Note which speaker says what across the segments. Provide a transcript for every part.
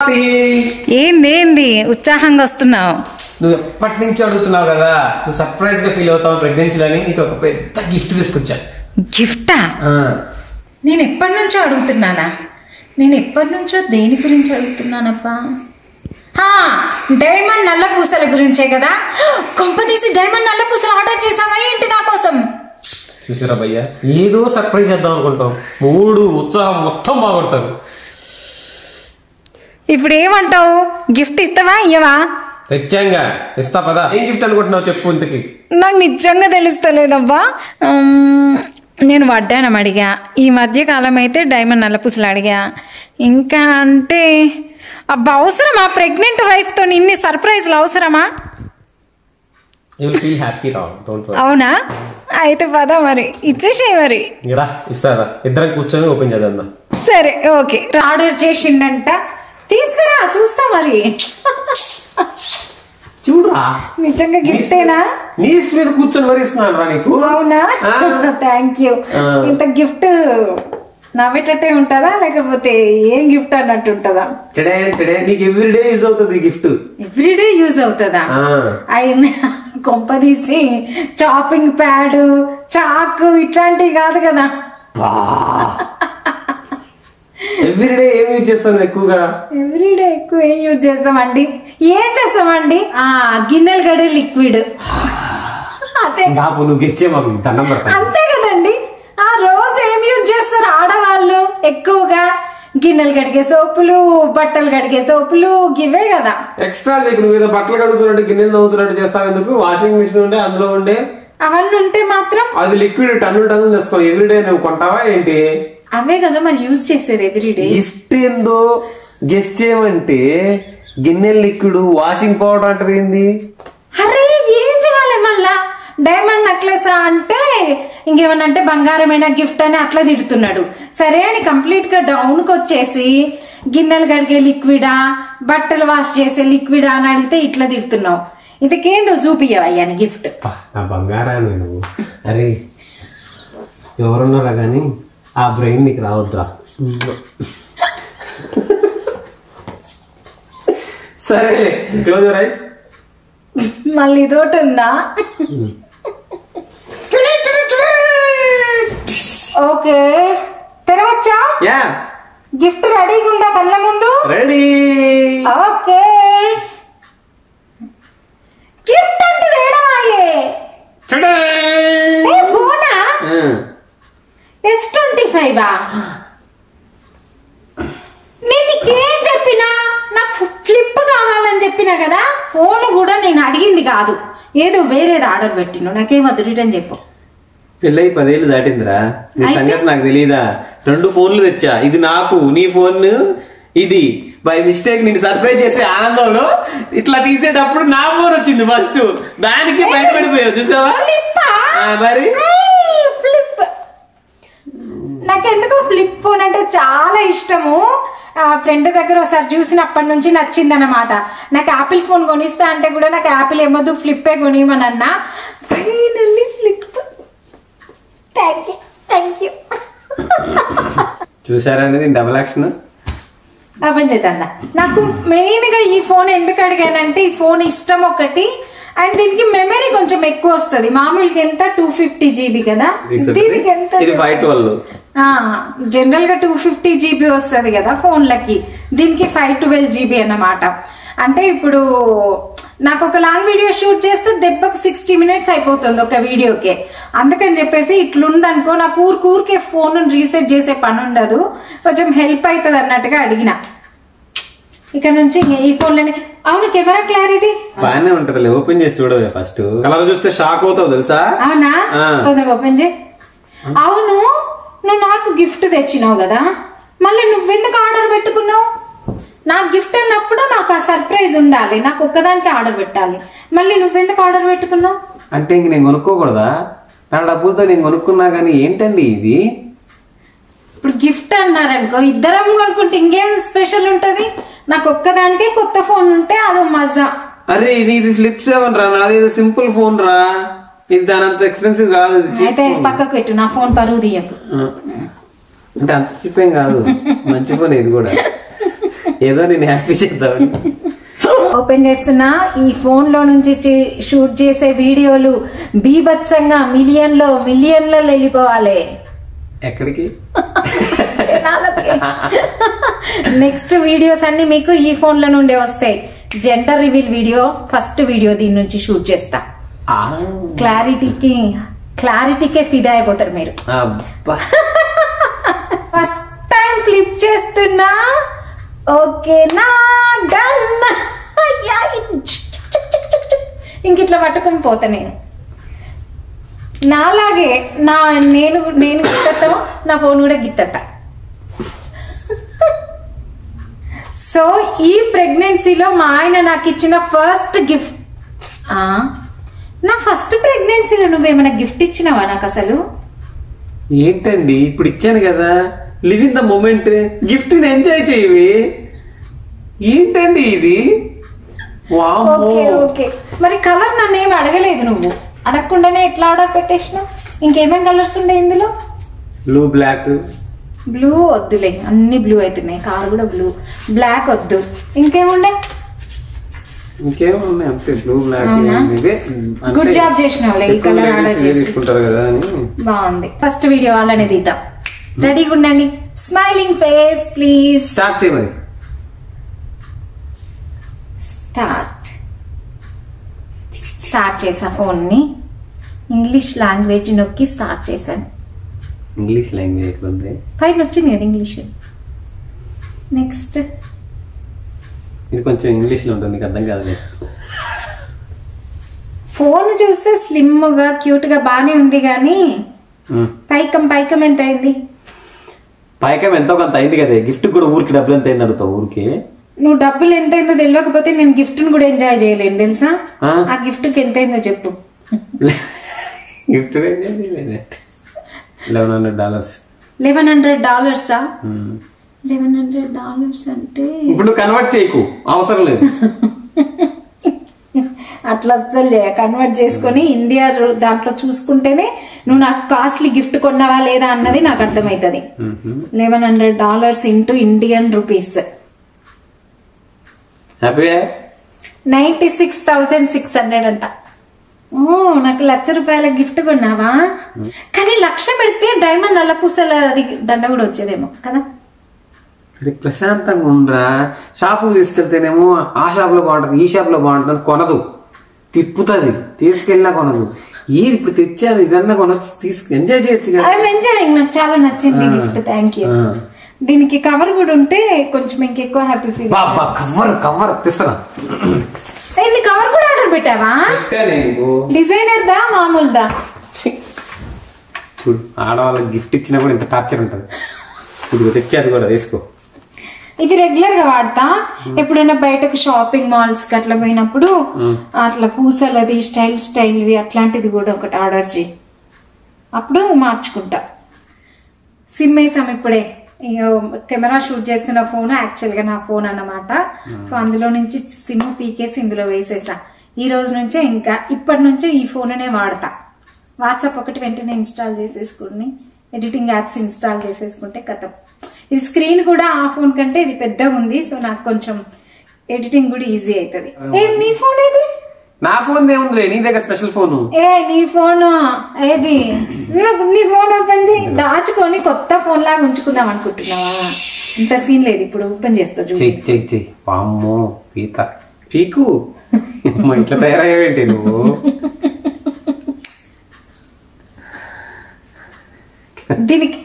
Speaker 1: ఏంది ఉత్సాహంగా వస్తున్నావు?
Speaker 2: నువ్వు ఎప్పటి నుంచి అడుగుతున్నావు కదా, నువ్వు సర్ప్రైజ్ గా ఫీల్ అవుతావు ప్రెగ్నెన్సీలని, నీకు ఒక పెద్ద గిఫ్ట్ తీసుకొచ్చా.
Speaker 1: గిఫ్టా? నేను ఎప్పటి నుంచో అడుగుతున్నానా? నేను ఎప్పటి నుంచో దేని గురించి అడుగుతున్నానప్పా? డైమండ్ నల్ల పూసల గురించే కదా. కొంపదీసి డైమండ్ నల్ల పూసలు ఆర్డర్ చేసావా ఏంటి నా కోసం?
Speaker 2: చూసారా భయ్యా, ఏదో సర్ప్రైజ్ చేద్దాం అనుకుంటాం, మూడు ఉత్సాహం మొత్తం బాగొడతారు.
Speaker 1: ఇప్పుడు ఏమంటావు? గిఫ్ట్ ఇస్తావా ఇయ్యవా?
Speaker 2: తెచ్చాంగా, ఇస్తా పదా. ఏం గిఫ్ట్ అనుకుంటున్నావు చెప్పు ఇంతకి?
Speaker 1: నాకు నిజంగా తెలుస్తలేదబ్బా. నేను వడ్డానం అడిగా, ఈ మధ్య కాలం అయితే డైమండ్ నల్లపూసలు అడిగా. ఇంకా అంటే అబ్బా అవసరమా? ప్రెగ్నెంట్ వైఫ్తో ఇన్ని సర్ప్రైజ్లు అవసరమా? అవునా? అయితే పదా మరి ఇచ్చేసేయి. మరి
Speaker 2: ఇస్తారా? ఇద్దరం కూర్చొని ఓపెన్ చేద్దాం.
Speaker 1: సరే ఓకే. ఆర్డర్ చేసిండంట, తీసుకురా చూస్తా. మరి
Speaker 2: చూడరా,
Speaker 1: నిజంగా గిఫ్టేనా?
Speaker 2: నీస్ మీద కూర్చొని మరి ఇస్తున్నాను రా నీకు.
Speaker 1: అవునా? Thank you. ఇంత గిఫ్ట్ నవ్వేటట్టే ఉంటుందా లేకపోతే ఏం గిఫ్ట్ అన్నట్టు ఉంటుందా?
Speaker 2: నీకు ఎవ్రీడే యూజ్ అవుతుంది గిఫ్ట్.
Speaker 1: ఎవ్రీడే యూజ్ అవుతుందా? అయినా కొంపదీసి చాపింగ్ ప్యాడ్, చాకు ఇట్లాంటివి కాదు కదా?
Speaker 2: ఎవ్రీడే ఏం యూజ్ చేస్తాను ఎక్కువగా?
Speaker 1: ఎవ్రీడే ఎక్కువ ఏం యూజ్ చేస్తామండి? ఏం చేస్తామండి? గిన్నెలు గడే లిక్విడ్. అదే
Speaker 2: నువ్వు గెస్ట్ చేయమాకు, దండం పెడతా.
Speaker 1: అంతే కదండి. రోజు ఏం యూజ్ చేస్తారు ఆడవాళ్ళు? ఎక్కువగా గిన్నెలు కడిగే సోపులు, బట్టలు కడిగే సోపులు, గివే కదా.
Speaker 2: ఎక్స్ట్రా నువ్వు ఏదో బట్టలు కడుగుతున్నట్టు గిన్నెలు నవ్వుతున్నట్టు చేస్తావు ఎందుకు? వాషింగ్ మిషన్ ఉండే, అందులో ఉండే
Speaker 1: అవన్నీ ఉంటే మాత్రం
Speaker 2: అది లిక్విడ్ టన్నులు తెస్తావు. ఎవ్రీడే నువ్వు కొంటావా ఏంటి?
Speaker 1: అవే కదా మరి యూజ్ చేసేది ఎవ్రీడే.
Speaker 2: గిఫ్ట్ ఏందో గెస్ట్ చేయమంటే గిన్నెలు లిక్విడ్, వాషింగ్ పౌడర్ అంటది ఏంది?
Speaker 1: అరే ఏం చేయాలి మళ్ళా? డైమండ్ నెక్లెస్ అంటే ఇంకేమన్నా అంటే బంగారమైన గిఫ్ట్ అని అట్లా తిడుతున్నాడు. సరే అని కంప్లీట్ గా డౌన్ కి వచ్చేసి గిన్నెలు కడిగే లిక్విడా, బట్టలు వాష్ చేసే లిక్విడా అని అడిగితే ఇట్లా తిడుతున్నావు. ఇంతకేందో చూపియ్యవయ్యా నీ గిఫ్ట్.
Speaker 2: నా బంగారాన్ని నువ్వు. అరే ఎవరున్నారా గాని ఆ బ్రెయిన్ నీకు రావద్దురా. సరే క్లోజ్ యువర్ ఐస్.
Speaker 1: మళ్ళీ ఇదోటి ఉందా? ఓకే తెరవచ్చా?
Speaker 2: యా.
Speaker 1: గిఫ్ట్ రెడీగా ఉందా కళ్ళ ముందు?
Speaker 2: రెడీ.
Speaker 1: ఓకే. గిఫ్ట్ అంటే వేడవాయే. ఫోనా? S25. నేను నీకేం చెప్పినా? నాకు ఫ్లిప్ కావాలని చెప్పినా కదా. ఫోన్ కూడా నేను అడిగింది కాదు, ఏదో వేరేది ఆర్డర్ పెట్టిను. నాకేమద్దు, రిటర్న్ చెప్పు.
Speaker 2: పెళ్ళయి 10 ఏళ్ళు దాటిందిరా, నీ సంగతి నాకు తెలీదా? 2 ఫోన్లు తెచ్చా, ఇది నాకు, నీ ఫోన్ ఇది. బై మిస్టేక్ నేను సర్ప్రైజ్ చేసే ఆనందంలో ఇట్లా తీసేటప్పుడు నా ఫోన్ వచ్చింది ఫస్ట్, దానికి భయపడిపోయావు చూసావా? మరి
Speaker 1: ఫ్లిప్ నాకెందుకో ఫ్లిప్ ఫోన్ అంటే చాలా ఇష్టము. ఫ్రెండ్ దగ్గర ఒకసారి చూసినప్పటి నుంచి నచ్చింది అనమాట. నాకు యాపిల్ ఫోన్ కొనిస్తా అంటే కూడా నాకు యాపిల్ ఏమొద్దు, ఫ్లిప్పే కొనియమని అన్నా. Finally flip. Thank you.
Speaker 2: చూసారా నేను డబుల్ యాక్షన్
Speaker 1: ఓపెన్ చేద్దా. నాకు మెయిన్ గా ఈ ఫోన్ ఎందుకు అడిగానంటే ఈ ఫోన్ ఇష్టం ఒకటి, అండ్ దీనికి మెమరీ కొంచెం ఎక్కువ వస్తుంది. మామూలుగా ఎంత 250 GB కదా, దీనికి ఎంత? జనరల్ గా 250 GB వస్తుంది కదా ఫోన్లకి, దీనికి 512 GB అన్నమాట. అంటే ఇప్పుడు నాకు ఒక లాంగ్ వీడియో షూట్ చేస్తే దెబ్బకు 60 minutes అయిపోతుంది ఒక వీడియోకే. అందుకని చెప్పేసి ఇట్లుందనుకో నాకు ఊరికే ఫోన్ రీసెట్ చేసే పని ఉండదు, కొంచెం హెల్ప్ అవుతుంది అన్నట్టుగా అడిగిన. ఇక్కడ నుంచి ఈ ఫోన్ లోనే. అవును, కెమెరా క్లారిటీ
Speaker 2: బాగానే ఉంటది, ఓపెన్ చేసి చూడవే ఫస్ట్. కలర్ చూస్తే షాక్ అవుతావు తెలుసా?
Speaker 1: అవునా? తొందరగా ఓపెన్ చేయి. అవును, నువ్వు నాకు గిఫ్ట్ తెచ్చినావు కదా, మళ్ళీ నువ్వెందుకు ఆర్డర్ పెట్టుకున్నావు? నాకు గిఫ్ట్ అన్నప్పుడు నాకు ఆ సర్ప్రైజ్ ఉండాలి, నాకు ఒక్కదానికి ఆర్డర్ పెట్టాలి. మళ్ళీ నువ్వెందుకు ఆర్డర్ పెట్టుకున్నావు?
Speaker 2: అంటే ఇంక నేను కొనుక్కోకూడదా? నా డబ్బులతో నేను కొనుక్కున్నా గానీ ఏంటండి ఇది?
Speaker 1: ఇప్పుడు గిఫ్ట్ అన్నారనుకో, ఇద్దరం కొనుక్కుంటే ఇంకేం స్పెషల్ ఉంటది? నాకు ఒక్కదానికే కొత్త ఫోన్ ఉంటే అదో మజా.
Speaker 2: అరే నీది ఫ్లిప్ 7 రా, నాది సింపుల్ ఫోన్ రా, ఇది దాని అంత ఎక్స్పెన్సివ్ కాదు.
Speaker 1: అయితే పక్కకు పెట్టు, నా ఫోన్ పరువు తీయకు.
Speaker 2: అంటే అంత చిప్పేం కాదు, మంచి ఫోన్ ఇది కూడా. ఏదో నేను హ్యాపీ చేద్దామని.
Speaker 1: ఓపెన్ చేస్తున్నా. ఈ ఫోన్ లో నుంచి షూట్ చేసే వీడియోలు బీభత్సంగా మిలియన్లో వెళ్ళిపోవాలి.
Speaker 2: ఎక్కడికి?
Speaker 1: నెక్స్ట్ వీడియోస్ అన్ని మీకు ఈ ఫోన్ లో నుండే వస్తాయి. Gender reveal video first video దీని నుంచి షూట్ చేస్తా. క్లారిటీకే ఫిదా అయిపోతారు మీరు. ఫస్ట్ టైం ఫ్లిప్ చేస్తున్నా. ఓకేనా? డన్. ఇంక ఇట్లా పట్టుకుని పోతా నేను. నాలాగే నేను గిత్తతో నా ఫోన్ కూడా గిత్తతా. సో ఈ ప్రెగ్నెన్సీలో మా ఆయన నాకు ఇచ్చిన ఫస్ట్ గిఫ్ట్. నా ఫస్ట్ ప్రెగ్నెన్సీలో నువ్వేమైనా గిఫ్ట్ ఇచ్చినావా నాకు అసలు?
Speaker 2: ఏంటండి ఇప్పుడు ఇచ్చాను కదా, live in the moment, gift enjoy చేయవి. ఏంటండి ఇది?
Speaker 1: ఓకే మరి కలర్ నన్ను ఏమి అడగలేదు, నువ్వు అడగకుండానే ఎట్లా ఆర్డర్ పెట్టేసినా? ఇంకేమేం కలర్స్ ఉండే ఇందులో?
Speaker 2: Blue, black.
Speaker 1: బ్లూ వద్దులే, అన్ని బ్లూ అవుతున్నాయి. కార్ కూడా బ్లూ, బ్లాక్ వద్దు. ఇంకేముండే?
Speaker 2: ఇంకేమున్నాయి అంతే, బ్లూ, బ్లాక్.
Speaker 1: గుడ్ జాబ్ చేసినావులే ఈ కలర్ ఆర్డర్ చేసుకుంటారు
Speaker 2: కదా అని.
Speaker 1: బాగుంది. ఫస్ట్ వీడియో వాళ్ళనే తీద్దాం. రెడీగా ఉండండి. Smiling face please.
Speaker 2: స్టార్ట్ చేయమని.
Speaker 1: స్టార్ట్ చేసా ఫోన్ ని. ఇంగ్లీష్ లాంగ్వేజ్ నొక్కి స్టార్ట్ చేశాను.
Speaker 2: ఇంగ్లీష్ లాంగ్వేజ్ ఎట్లుంది?
Speaker 1: పైన వచ్చింది కదా ఇంగ్లీష్. నెక్స్ట్
Speaker 2: ఇది కొంచెం ఇంగ్లీష్ లో ఉంటుంది, అర్థం కాదు.
Speaker 1: ఫోన్ చూస్తే స్లిమ్ గా క్యూట్ గా బానే ఉంది కానీ పైకం ఎంత అయింది?
Speaker 2: పైకం ఎంతో కొంత అయింది కదా. గిఫ్ట్ కూడా ఊరికి డబ్బులు ఎంత అయింది అడుగుతావు ఊరికి.
Speaker 1: నువ్వు డబ్బులు ఎంత అయిందో తెలియకపోతే నేను గిఫ్ట్ ను కూడా ఎంజాయ్ చేయలేను తెలుసా. ఆ గిఫ్ట్ కి ఎంత అయిందో చెప్పు.
Speaker 2: గిఫ్ట్ $1100.
Speaker 1: $1100 $1100 అంటే
Speaker 2: ఇప్పుడు కన్వర్ట్ చేయకు, అవసరం లేదు.
Speaker 1: అట్లా అస్సలు కన్వర్ట్ చేసుకుని ఇండియా దాంట్లో చూసుకుంటేనే నువ్వు నాకు కాస్ట్లీ గిఫ్ట్ కొన్నావా లేదా అన్నది నాకు అర్థమవుతుంది. $1100 ఇంటూ ఇండియన్ రూపీస్ 96,600 అంట. నాకు ₹1,00,000 గిఫ్ట్ కొన్నావా? కానీ 1,00,000 పెడితే డైమండ్ నల్లపూసల దండ కూడా వచ్చేదేమో కదా.
Speaker 2: ప్రశాంతంగా ఉండరా. షాపుకు తీసుకెళ్తేనేమో ఆ షాప్ లో బాగుంటది, ఈ షాప్ లో బాగుంటుంది, కొనదు, తిప్పుతుంది, తీసుకెళ్ళినా కొనదు. ఏది ఇప్పుడు తెచ్చాను ఇదన్నా కొనొచ్చు, ఎంజాయ్ చేయొచ్చు కదా.
Speaker 1: ఎంజాయింగ్ నాకు చాలా నచ్చింది గిఫ్ట్. Thank you. దీనికి కవర్ కూడా ఉంటే కొంచెం ఇంకెక్కువ హ్యాపీ ఫీల్.
Speaker 2: కవర్ తెస్తానా?
Speaker 1: కవర్ కూడా ఆర్డర్ పెట్టావా? డిజైనర్ దా మామూలుదా?
Speaker 2: చూడు, ఆడవాళ్ళకి గిఫ్ట్ ఇచ్చినా కూడా ఇంత టార్చర్ ఉంటుంది. ఇప్పుడు తెచ్చేది కూడా వేసుకో.
Speaker 1: ఇది రెగ్యులర్ గా వాడతా. ఎప్పుడైనా బయటకు షాపింగ్ మాల్స్ కి అట్లా పోయినప్పుడు అట్లా పూసలది స్టైల్ అట్లాంటిది కూడా ఒకటి ఆర్డర్ చేయి, అప్పుడు మార్చుకుంటా. సిమ్ వేసాం ఇప్పుడే. కెమెరా షూట్ చేస్తున్న ఫోన్ యాక్చువల్ గా నా ఫోన్ అన్నమాట. సో అందులో నుంచి సిమ్ పీకేసి ఇందులో వేసేసా. ఈ రోజు నుంచే ఇంకా ఇప్పటి నుంచే ఈ ఫోన్ నే వాడతా. వాట్సాప్ ఒకటి వెంటనే ఇన్స్టాల్ చేసేసుకుని ఎడిటింగ్ యాప్స్ ఇన్స్టాల్ చేసేసుకుంటే కథం. ఇది స్క్రీన్ కూడా ఆ ఫోన్ కంటే ఇది పెద్దగా ఉంది. సో నాకు కొంచెం ఎడిటింగ్ కూడా ఈజీ అవుతుంది. నీ ఫోన్ ఏది?
Speaker 2: నా ఫోన్ ఏముంది, నీ దగ్గర స్పెషల్ ఫోన్.
Speaker 1: నీ ఫోన్ ఏది? నీ ఫోన్ ఓపెన్ చేయి, దాచుకొని కొత్త ఫోన్ లాగా ఉంచుకుందాం అనుకుంటున్నావా? ఇంత సీన్ లేదు, ఇప్పుడు ఓపెన్ చేస్తా చూడు.
Speaker 2: వామ్మో పీత పీకు, ఇట్లా తయారయ్యేంటి నువ్వు?
Speaker 1: దీనికి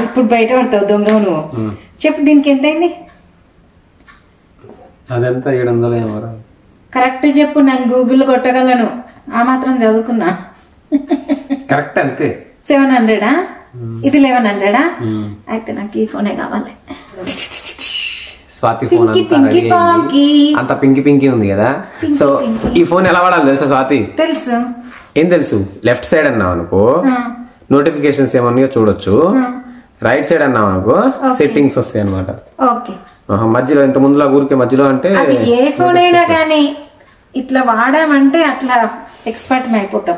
Speaker 1: ఇప్పుడు బయట పడతావు దొంగ నువ్వు. చెప్పు, దీనికి ఎంతైంది?
Speaker 2: అదంతా 700 ఏమో.
Speaker 1: కరెక్ట్ చెప్పు, నేను గూగుల్ కొట్టగలను, ఆ మాత్రం చదువుకున్నా.
Speaker 2: కరెక్ట్ అంతే.
Speaker 1: 700 ఇది 1100 అయితే నాకు ఈ ఫోనే కావాలి.
Speaker 2: స్వాతి ఫోన్ అంత పింకి ఉంది కదా. సో ఈ ఫోన్ ఎలా వాడాలి తెలుసా స్వాతి?
Speaker 1: తెలుసు.
Speaker 2: ఏం తెలుసు? లెఫ్ట్ సైడ్ అన్నావు అనుకో నోటిఫికేషన్స్ ఏమన్నా చూడొచ్చు, రైట్ సైడ్ అన్నావు అనుకో సెట్టింగ్స్ వస్తాయి అనమాట. మధ్యలో ఇంత ముందులా ఊరికే మధ్యలో అంటే
Speaker 1: ఏ ఫోన్ అయినా కానీ ఇట్లా వాడామంటే అట్లా ఎక్స్పర్ట్ అయిపోతాం.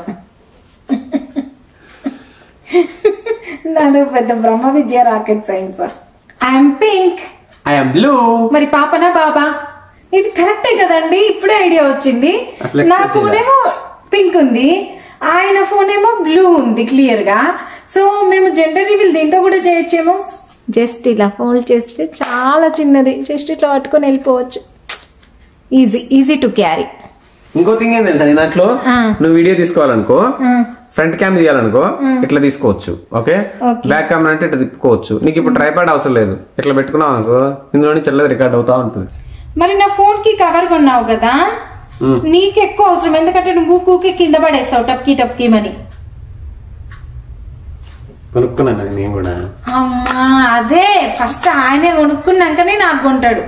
Speaker 1: నాది పెద్ద బ్రహ్మ విద్య, rocket science. I'm pink.
Speaker 2: I am blue.
Speaker 1: మరి పాపనా బాబా? ఇది కరెక్టే కదండి, ఇప్పుడే ఐడియా వచ్చింది. నా ఫోన్ ఏమో పింక్ ఉంది, ఆయన ఫోన్ ఏమో బ్లూ ఉంది క్లియర్ గా. సో మేము జెండర్ రివీల్ దీంతో కూడా చేయొచ్చేమో. జస్ట్ ఇలా ఫోల్డ్ చేస్తే చాలా చిన్నది, జస్ట్ ఇట్లా పట్టుకొని వెళ్ళిపోవచ్చు. Easy to carry.
Speaker 2: ఇంకో థింగ్ ఏం తెలుసా, దాంట్లో నువ్వు వీడియో తీసుకోవాలనుకో, ఫ్రంట్ క్యామ్ తీయాలనుకో ఇట్లా తీసుకోవచ్చు. ఓకే, బ్యాక్ కెమెరా అంటే ఇట్లా తిప్పుకోవచ్చు. నీకు ఇప్పుడు ట్రైపాడ్ అవసరం లేదు, ఇట్లా పెట్టుకున్నావు అనుకో ఇందులో నుంచి చెల్లది రికార్డ్ అవుతా ఉంటుంది.
Speaker 1: మరి నా ఫోన్ కి కవర్ కొన్నావు కదా, నీకు ఎక్కువ అవసరం, ఎందుకంటే నువ్వు కూకి కింద పడేస్తావు టప్కి మని.
Speaker 2: కొనుక్కున్నాను నేను కూడా.
Speaker 1: అమ్మా అదే ఫస్ట్ ఆయనే కొనుక్కున్నాకనే నాకు కొంటాడు.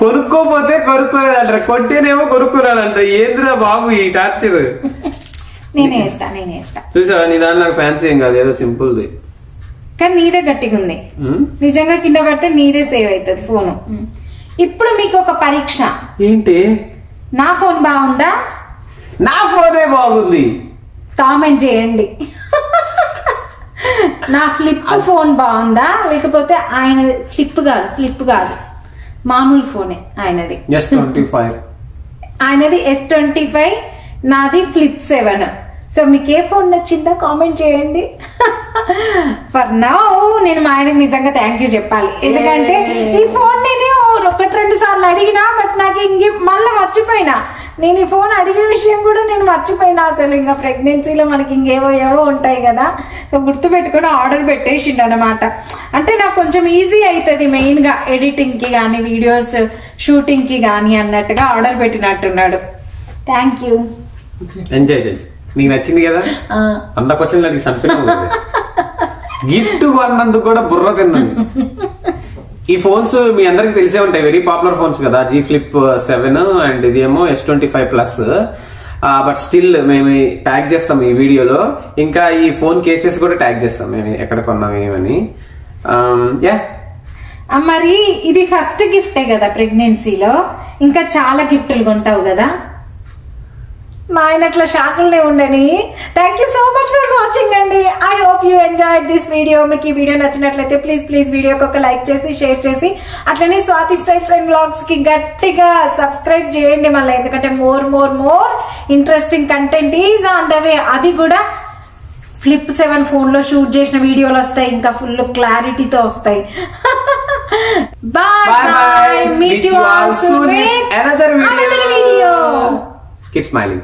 Speaker 2: కొనుక్కోపోతే కొనుక్కోలేదంటారు, కొంటేనేమో కొనుక్కున్నాడంట. ఏంద్రా బాబు ఈ టార్చర్.
Speaker 1: నేనే వేస్తా
Speaker 2: చూసావా, నీ దాని నాకు ఫ్యాన్సీ ఏం కాదు, ఏదో సింపుల్ ది,
Speaker 1: కానీ నీదే గట్టిగా ఉంది. నిజంగా కింద పడితే నీదే సేవ్ అవుతుంది ఫోను. ఇప్పుడు మీకు ఒక పరీక్ష.
Speaker 2: ఏంటి?
Speaker 1: నా ఫోన్ బాగుందా?
Speaker 2: నా ఫోనే బాగుంది,
Speaker 1: కామెంట్ చేయండి. నా ఫ్లిప్ ఫోన్ బాగుందా, లేకపోతే ఆయన ఫ్లిప్ కాదు మామూలు ఫోనే ఆయనది. ఆయనది S25, నాది ఫ్లిప్ 7. సో మీకు ఏ ఫోన్ నచ్చిందో కామెంట్ చేయండి. ఫర్ నౌ నేను మా ఆయనకు నిజంగా థ్యాంక్ యూ చెప్పాలి, ఎందుకంటే ఈ ఫోన్ నేను 1-2 సార్లు అడిగినా, బట్ నాకు మళ్ళీ మర్చిపోయినా. నేను ఈ ఫోన్ అడిగే విషయం కూడా నేను మర్చిపోయినా. అసలు ఇంకా ప్రెగ్నెన్సీలో మనకి ఇంకేవో ఉంటాయి కదా, సో గుర్తు పెట్టుకుని ఆర్డర్ పెట్టేసిండు అనమాట. అంటే నాకు కొంచెం ఈజీ అవుతుంది మెయిన్ గా ఎడిటింగ్ కి కానీ వీడియోస్ షూటింగ్ కి కానీ అన్నట్టుగా ఆర్డర్ పెట్టినట్టున్నాడు. Thank you.
Speaker 2: ఎంజాయ్ చేయి, నీకు నచ్చింది కదా. 100 క్వశ్చన్లు అడిగి సంపిన గిఫ్ట్ అన్నందుకు కూడా బుర్ర తిన్నాను. ఈ ఫోన్స్ మీ అందరికి తెలిసే ఉంటాయి, వెరీ పాపులర్ ఫోన్స్ కదా, G Flip 7 అండ్ ఇదేమో S25+. బట్ స్టిల్ మేము ట్యాగ్ చేస్తాం ఈ వీడియోలో. ఇంకా ఈ ఫోన్ కేసెస్ కూడా ట్యాగ్ చేస్తాం మేము ఎక్కడ కొన్నాం ఏమని.
Speaker 1: మరి ఇది ఫస్ట్ గిఫ్టే కదా ప్రెగ్నెన్సీలో, ఇంకా చాలా గిఫ్ట్లు కొంటావు కదా. మా ఆయన అట్లా షాకులనే ఉండని. Thank you so much for watching అండి. I hope you enjoyed this video. మీకు ఈ వీడియో నచ్చినట్లయితే ప్లీజ్ వీడియోకి ఒక లైక్ చేసి షేర్ చేసి, అట్లనే స్వాతి స్టైల్స్ అండ్ వ్లాగ్స్ కి గట్టిగా సబ్స్క్రైబ్ చేయండి మళ్ళీ, ఎందుకంటే more interesting content is on the way. అది కూడా ఫ్లిప్ 7 ఫోన్ లో షూట్ చేసిన వీడియోలు వస్తాయి, ఇంకా ఫుల్ క్లారిటీతో వస్తాయి. Bye. Meet you all soon with another video.
Speaker 2: Keep smiling.